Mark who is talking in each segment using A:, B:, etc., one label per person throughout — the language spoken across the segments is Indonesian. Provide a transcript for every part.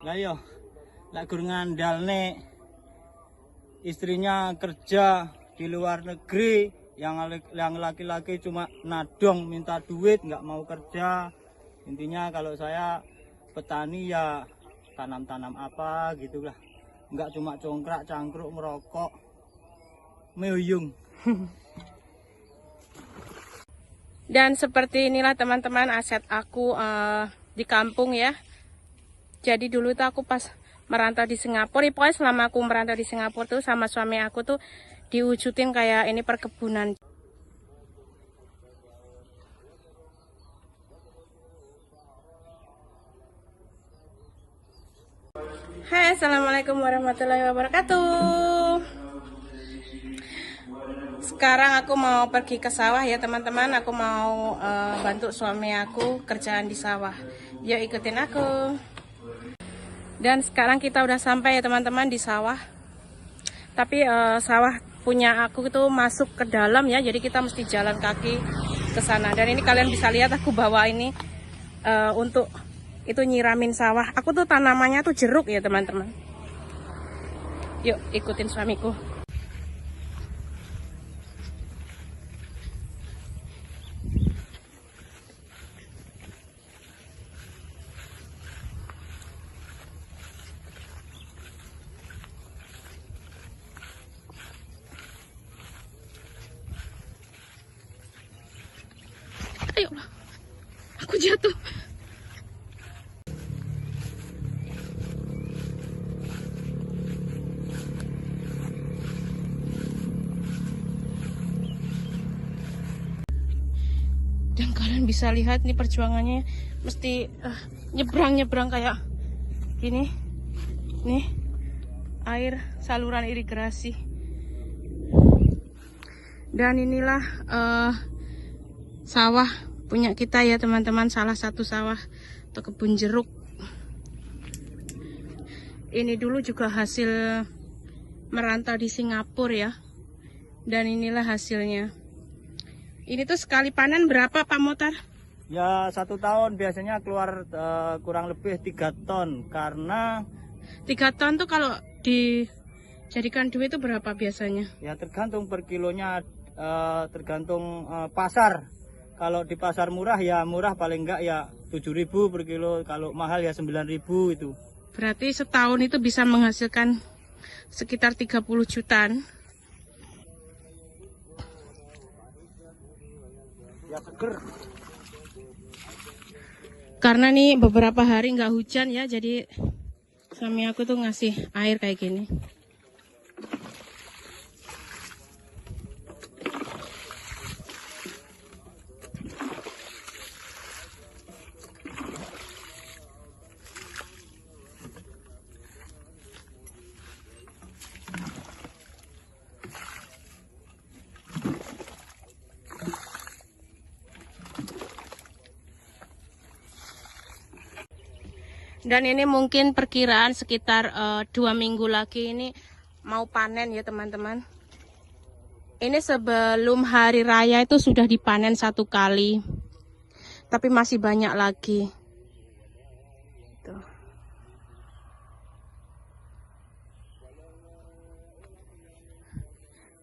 A: Lah yo, lek gur ngandalne istrinya kerja di luar negeri, yang laki-laki cuma nadong minta duit, nggak mau kerja. Intinya kalau saya petani ya tanam-tanam apa gitulah, nggak cuma congkrak cangkruk merokok meuyung.
B: Dan seperti inilah teman-teman aset aku di kampung ya. Jadi dulu tuh aku pas merantau di Singapura, pokoknya selama aku merantau di Singapura tuh sama suami aku tuh diwujudin kayak ini perkebunan. Hai, assalamualaikum warahmatullahi wabarakatuh. Sekarang aku mau pergi ke sawah ya teman-teman. Aku mau bantu suami aku kerjaan di sawah. Yuk ikutin aku. Dan sekarang kita udah sampai ya teman-teman di sawah. Tapi sawah punya aku itu masuk ke dalam ya. Jadi kita mesti jalan kaki ke sana. Dan ini kalian bisa lihat aku bawa ini untuk itu nyiramin sawah. Aku tuh tanamannya tuh jeruk ya teman-teman. Yuk ikutin suamiku. Ayo lah, aku jatuh. Dan kalian bisa lihat nih perjuangannya, mesti nyebrang kayak gini. Nih, air saluran irigasi. Dan inilah sawah punya kita ya teman-teman, salah satu sawah atau kebun jeruk. Ini dulu juga hasil merantau di Singapura ya. Dan inilah hasilnya. Ini tuh sekali panen berapa Pak Motar?
A: Ya 1 tahun biasanya keluar kurang lebih 3 ton. Karena
B: 3 ton tuh kalau dijadikan duit itu berapa biasanya?
A: ya tergantung per kilonya, tergantung pasar. Kalau di pasar murah ya murah, paling enggak ya 7.000 per kilo. Kalau mahal ya 9.000 itu.
B: Berarti setahun itu bisa menghasilkan sekitar 30 jutaan.
A: Ya seger.
B: Karena nih beberapa hari nggak hujan ya, jadi suami aku tuh ngasih air kayak gini. Dan ini mungkin perkiraan sekitar 2 minggu lagi ini mau panen ya teman-teman. Ini sebelum hari raya itu sudah dipanen 1 kali. Tapi masih banyak lagi. Tuh.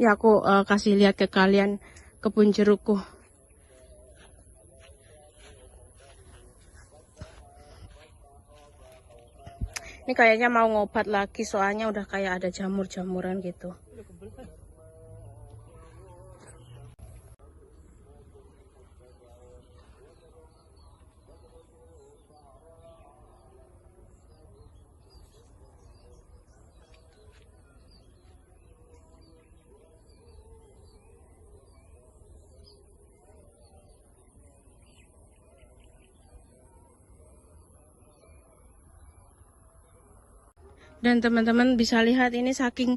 B: Ya aku kasih lihat ke kalian kebun jerukku. Ini kayaknya mau ngobat lagi, soalnya udah kayak ada jamur-jamuran gitu. Dan teman-teman bisa lihat ini saking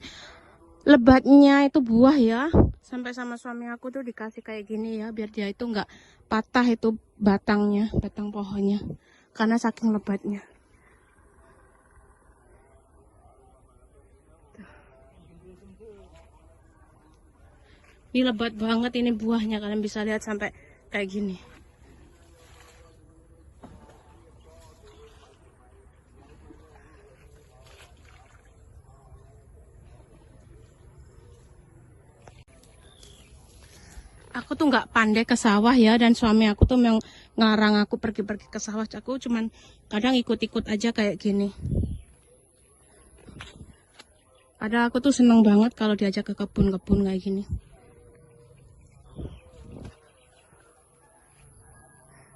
B: lebatnya itu buah ya. Sampai sama suami aku tuh dikasih kayak gini ya, biar dia itu nggak patah itu batangnya, batang pohonnya. Karena saking lebatnya. Ini lebat banget ini buahnya, kalian bisa lihat sampai kayak gini. Aku tuh nggak pandai ke sawah ya, dan suami aku tuh memang ngelarang aku pergi-pergi ke sawah. Aku cuman kadang ikut-ikut aja kayak gini. Padahal aku tuh seneng banget kalau diajak ke kebun-kebun kayak gini.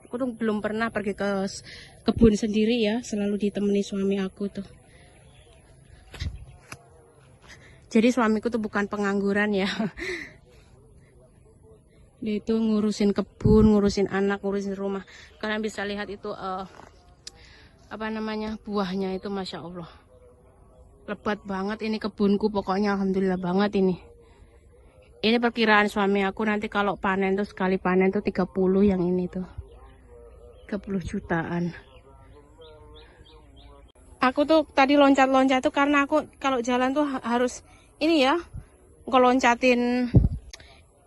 B: Aku tuh belum pernah pergi ke kebun sendiri ya, selalu ditemani suami aku tuh. Jadi suamiku tuh bukan pengangguran ya. Dia itu ngurusin kebun, ngurusin anak, ngurusin rumah. Kalian bisa lihat itu apa namanya, buahnya itu Masya Allah. Lebat banget ini kebunku, pokoknya alhamdulillah banget ini. Ini perkiraan suami aku nanti kalau panen tuh, sekali panen tuh 30 yang ini tuh. 30 jutaan. Aku tuh tadi loncat-loncat tuh karena aku kalau jalan tuh harus ini ya, ngeloncatin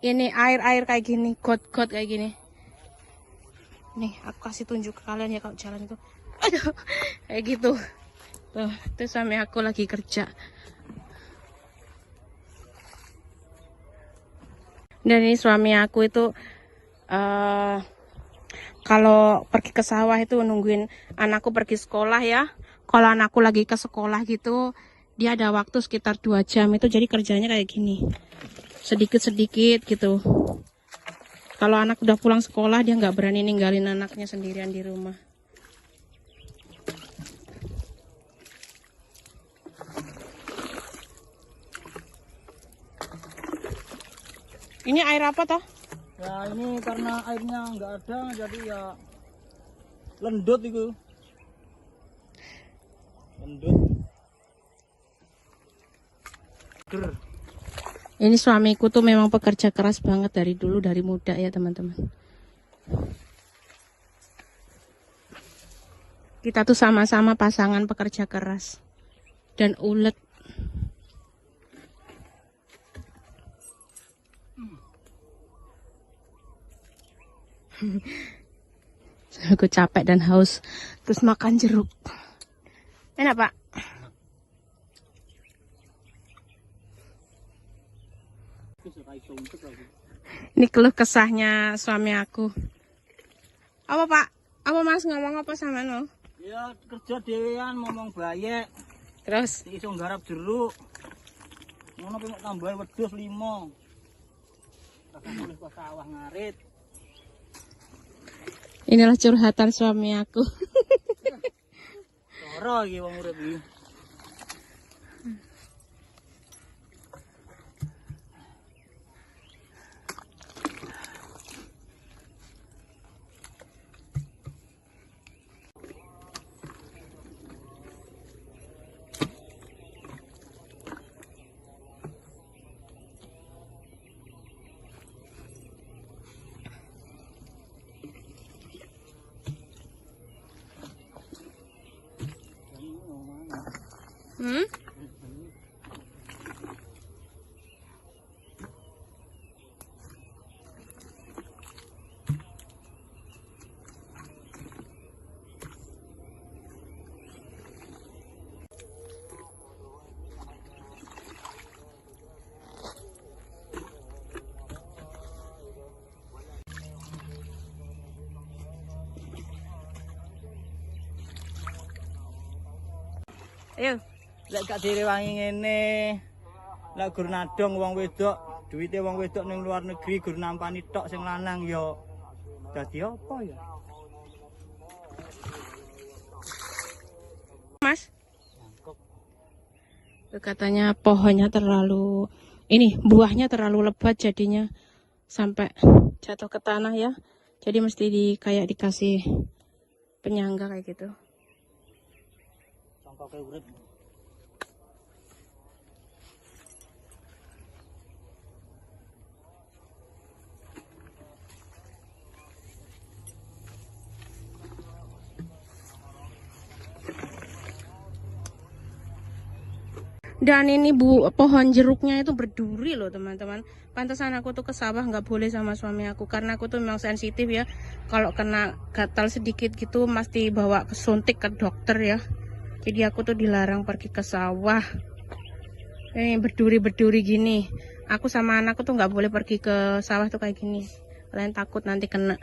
B: ini air kayak gini, got-got kayak gini. Nih, aku kasih tunjuk ke kalian ya kalau jalan itu. Aduh, kayak gitu. Tuh, itu suami aku lagi kerja. Dan ini suami aku itu kalau pergi ke sawah itu nungguin anakku pergi sekolah ya. Kalau anakku lagi ke sekolah gitu, dia ada waktu sekitar 2 jam itu, jadi kerjanya kayak gini. Sedikit-sedikit gitu. Kalau anak udah pulang sekolah, dia nggak berani ninggalin anaknya sendirian di rumah. Ini air apa toh?
A: Ya ini karena airnya nggak ada, jadi ya lendut itu. Lendut. Ger.
B: Ini suamiku tuh memang pekerja keras banget dari dulu, dari muda ya teman-teman. Kita tuh sama-sama pasangan pekerja keras dan ulet. Aku capek dan haus, terus makan jeruk. Enak Pak? Ini keluh kesahnya suami aku. Apa Pak? Apa Mas ngomong apa sama lo?
A: Ya kerja dewean ngomong bayek.
B: Terus?
A: Iso nggarap jeruk. Ngono pengen tambahin wedhus 5. Kakak boleh ke sawah ngarit.
B: Inilah curhatan suami aku.
A: Loro iki wong urip iki.
B: Hmm? Ayo.
A: Lek gak direwangi ngene, lek gur nadong wong wedok, duwite wong wedok ning luar negeri gur nampani tok sing lanang ya dadi apa ya?
B: Mas? Katanya pohonnya terlalu, ini buahnya terlalu lebat jadinya sampai jatuh ke tanah ya. Jadi mesti kayak dikasih penyangga kayak gitu.
A: Cangkoke urip.
B: Dan ini pohon jeruknya itu berduri loh teman-teman. Pantesan aku tuh ke sawah nggak boleh sama suami aku, karena aku tuh memang sensitif ya. Kalau kena gatal sedikit gitu mesti bawa suntik ke dokter ya. Jadi aku tuh dilarang pergi ke sawah. berduri-berduri gini. Aku sama anakku tuh nggak boleh pergi ke sawah tuh kayak gini. Kalian takut nanti kena.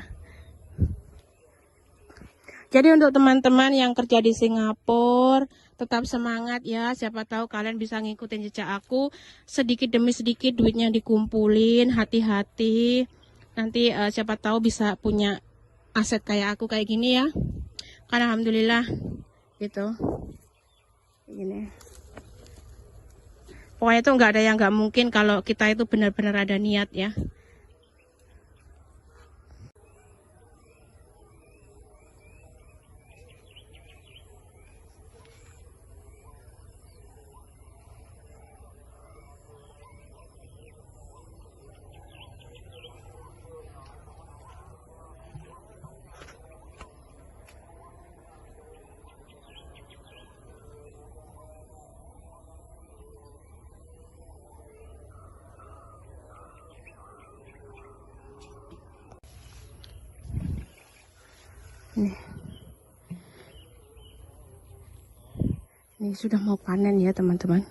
B: Jadi untuk teman-teman yang kerja di Singapura, tetap semangat ya. Siapa tahu kalian bisa ngikutin jejak aku. Sedikit demi sedikit duitnya dikumpulin, hati-hati. Nanti siapa tahu bisa punya aset kayak aku kayak gini ya. Karena alhamdulillah gitu. Gini. Pokoknya itu nggak ada yang nggak mungkin kalau kita itu benar-benar ada niat ya. Ini sudah mau panen ya teman-teman.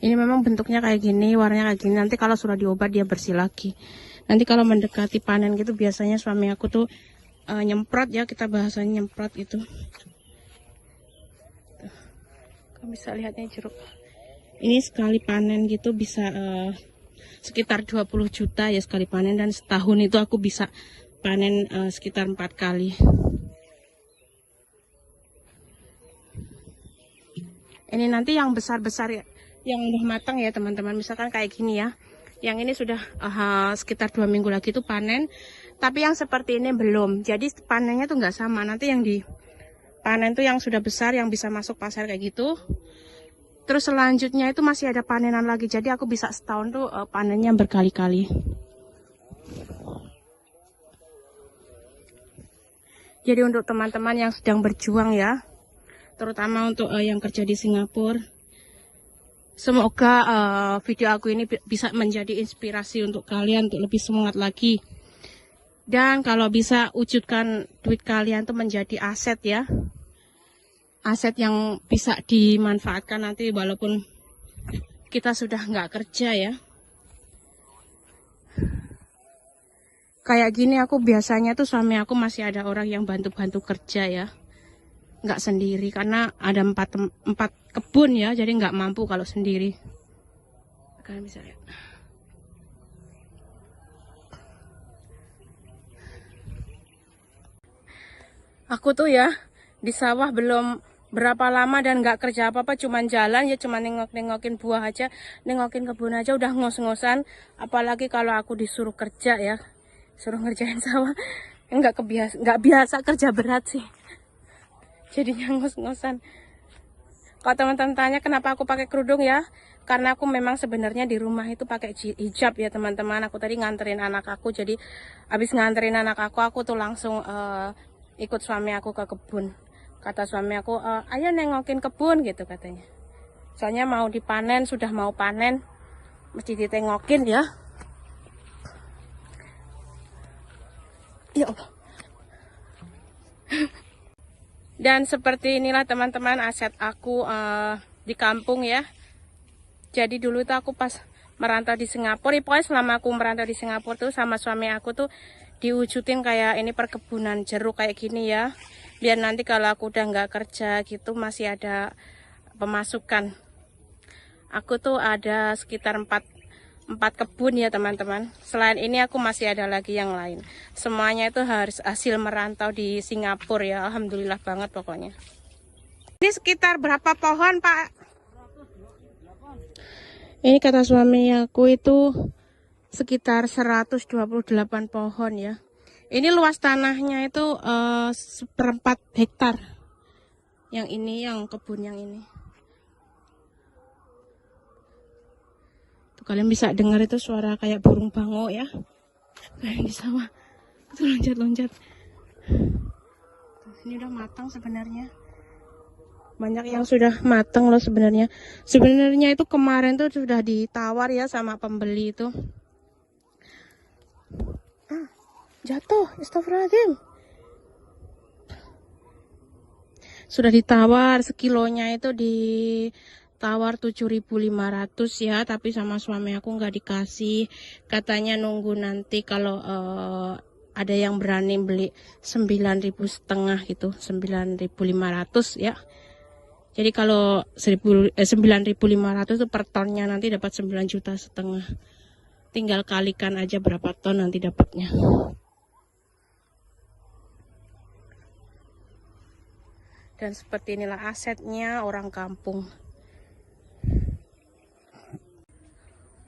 B: Ini memang bentuknya kayak gini, warnanya kayak gini. Nanti kalau sudah diobat dia bersih lagi. Nanti kalau mendekati panen gitu biasanya suami aku tuh nyemprot ya, kita bahasanya nyemprot itu. Kamu bisa lihatnya jeruk. Ini sekali panen gitu bisa sekitar 20 juta ya sekali panen, dan setahun itu aku bisa panen sekitar 4 kali. Ini nanti yang besar-besar ya, yang udah matang ya teman-teman. Misalkan kayak gini ya. Yang ini sudah sekitar 2 minggu lagi tuh panen. Tapi yang seperti ini belum. Jadi panennya tuh nggak sama. Nanti yang di panen tuh yang sudah besar, yang bisa masuk pasar kayak gitu. Terus selanjutnya itu masih ada panenan lagi. Jadi aku bisa setahun tuh panennya berkali-kali. Jadi untuk teman-teman yang sedang berjuang ya, terutama untuk yang kerja di Singapura, semoga video aku ini bisa menjadi inspirasi untuk kalian untuk lebih semangat lagi. Dan kalau bisa wujudkan duit kalian tuh menjadi aset ya, aset yang bisa dimanfaatkan nanti walaupun kita sudah nggak kerja ya. Kayak gini aku biasanya tuh suami aku masih ada orang yang bantu-bantu kerja ya. Nggak sendiri karena ada 4 kebun ya, jadi nggak mampu kalau sendiri. Kalian bisa lihat. Aku tuh ya di sawah belum berapa lama dan nggak kerja apa-apa, cuman jalan ya, cuman nengok-nengokin buah aja, nengokin kebun aja udah ngos-ngosan. Apalagi kalau aku disuruh kerja ya, suruh ngerjain sawah, nggak biasa kerja berat sih. Jadinya ngos-ngosan. Kalau teman-teman tanya kenapa aku pakai kerudung ya, karena aku memang sebenarnya di rumah itu pakai hijab ya teman-teman. Aku tadi nganterin anak aku, jadi habis nganterin anak aku tuh langsung ikut suami aku ke kebun. Kata suami aku, ayo nengokin kebun gitu katanya. Soalnya mau dipanen, sudah mau panen, mesti ditengokin ya. Ya Allah. Dan seperti inilah teman-teman aset aku di kampung ya. Jadi dulu tuh aku pas merantau di Singapura, pokoknya selama aku merantau di Singapura tuh sama suami aku tuh diwujudin kayak ini perkebunan jeruk kayak gini ya. Biar nanti kalau aku udah nggak kerja gitu masih ada pemasukan. Aku tuh ada sekitar 4 kebun ya teman-teman. Selain ini aku masih ada lagi yang lain. Semuanya itu harus hasil merantau di Singapura ya. Alhamdulillah banget pokoknya. Ini sekitar berapa pohon Pak? Ini kata suami aku itu sekitar 128 pohon ya. Ini luas tanahnya itu 1/4 hektar. Yang ini, yang kebun yang ini. Kalian bisa dengar itu suara kayak burung bango ya. Kayak di sawah. Itu loncat-loncat. Ini udah matang sebenarnya. Banyak yang sudah matang loh sebenarnya. Sebenarnya itu kemarin tuh sudah ditawar ya sama pembeli itu. Jatuh, astagfirullahaladzim. Sudah ditawar sekilonya itu di tawar 7.500 ya, tapi sama suami aku nggak dikasih. Katanya nunggu nanti kalau ada yang berani beli 9.500 gitu, 9.500 ya. Jadi kalau 9.500 itu per tonnya nanti dapat 9,5 juta. Tinggal kalikan aja berapa ton nanti dapatnya. Dan seperti inilah asetnya orang kampung.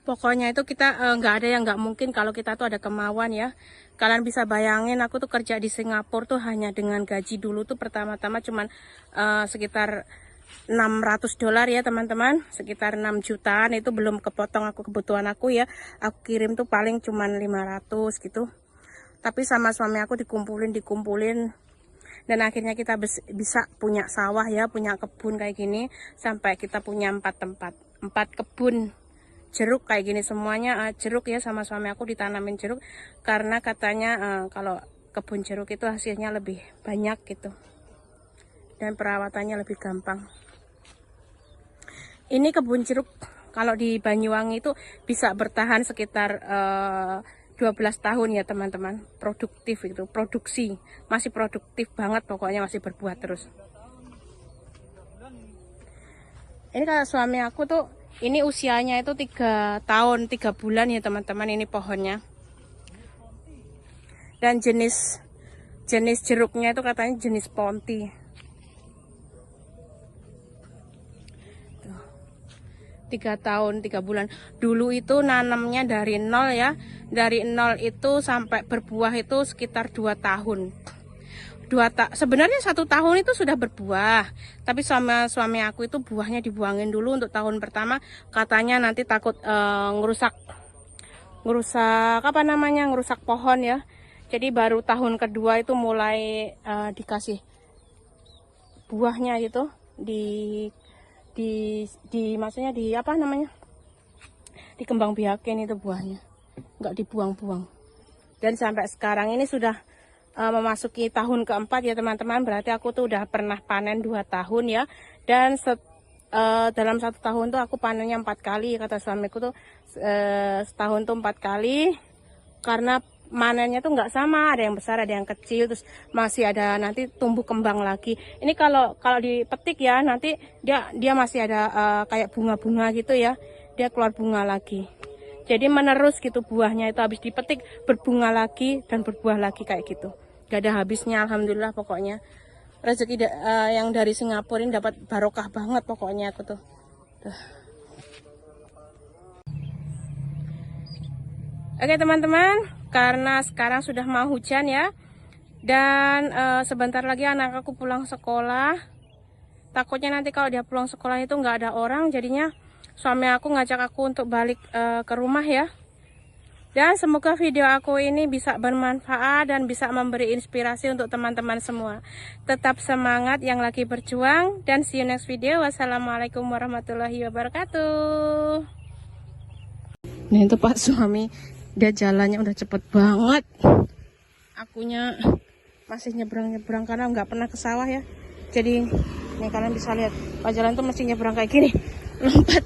B: Pokoknya itu kita nggak ada yang nggak mungkin kalau kita tuh ada kemauan ya. Kalian bisa bayangin aku tuh kerja di Singapura tuh hanya dengan gaji dulu tuh pertama-tama cuman sekitar $600 ya teman-teman. Sekitar 6 jutaan itu belum kepotong aku kebutuhan aku ya. Aku kirim tuh paling cuman 500 gitu. Tapi sama suami aku dikumpulin. Dan akhirnya kita bisa punya sawah ya, punya kebun kayak gini. Sampai kita punya 4 kebun jeruk kayak gini semuanya jeruk ya, sama suami aku ditanamin jeruk karena katanya kalau kebun jeruk itu hasilnya lebih banyak gitu dan perawatannya lebih gampang. Ini kebun jeruk kalau di Banyuwangi itu bisa bertahan sekitar 12 tahun ya teman-teman. Produktif itu, produksi masih produktif banget, pokoknya masih berbuah terus. Ini kalau suami aku tuh ini usianya itu 3 tahun 3 bulan ya teman-teman, ini pohonnya. Dan jenis jeruknya itu katanya jenis Ponti. Tuh. 3 tahun 3 bulan. Dulu itu nanamnya dari nol ya. Dari nol itu sampai berbuah itu sekitar 2 tahun. Sebenarnya 1 tahun itu sudah berbuah, tapi sama suami aku itu buahnya dibuangin dulu untuk tahun pertama, katanya nanti takut ngerusak apa namanya, ngerusak pohon ya. Jadi baru tahun kedua itu mulai dikasih buahnya gitu, maksudnya di apa namanya, dikembang biakin itu buahnya, nggak dibuang-buang. Dan sampai sekarang ini sudah memasuki tahun keempat ya teman-teman, berarti aku tuh udah pernah panen 2 tahun ya. Dan dalam 1 tahun tuh aku panennya 4 kali, kata suamiku tuh setahun tuh 4 kali karena manennya tuh nggak sama, ada yang besar ada yang kecil, terus masih ada nanti tumbuh kembang lagi. Ini kalau dipetik ya nanti dia masih ada kayak bunga-bunga gitu ya, dia keluar bunga lagi. Jadi menerus gitu, buahnya itu habis dipetik berbunga lagi dan berbuah lagi kayak gitu. Gak ada habisnya, alhamdulillah pokoknya. Rezeki yang dari Singapura ini dapat barokah banget pokoknya aku tuh. Oke teman-teman, karena sekarang sudah mau hujan ya. Dan sebentar lagi anak aku pulang sekolah. Takutnya nanti kalau dia pulang sekolah itu nggak ada orang, jadinya suami aku ngajak aku untuk balik ke rumah ya. Dan semoga video aku ini bisa bermanfaat dan bisa memberi inspirasi untuk teman-teman semua. Tetap semangat yang lagi berjuang, dan see you next video. Wassalamualaikum warahmatullahi wabarakatuh. Nah itu Pak suami, dia jalannya udah cepet banget. Akunya masih nyebrang-nyebrang karena nggak pernah ke sawah ya. Jadi nih kalian bisa lihat Pak jalan tuh masih nyebrang kayak gini, lompat.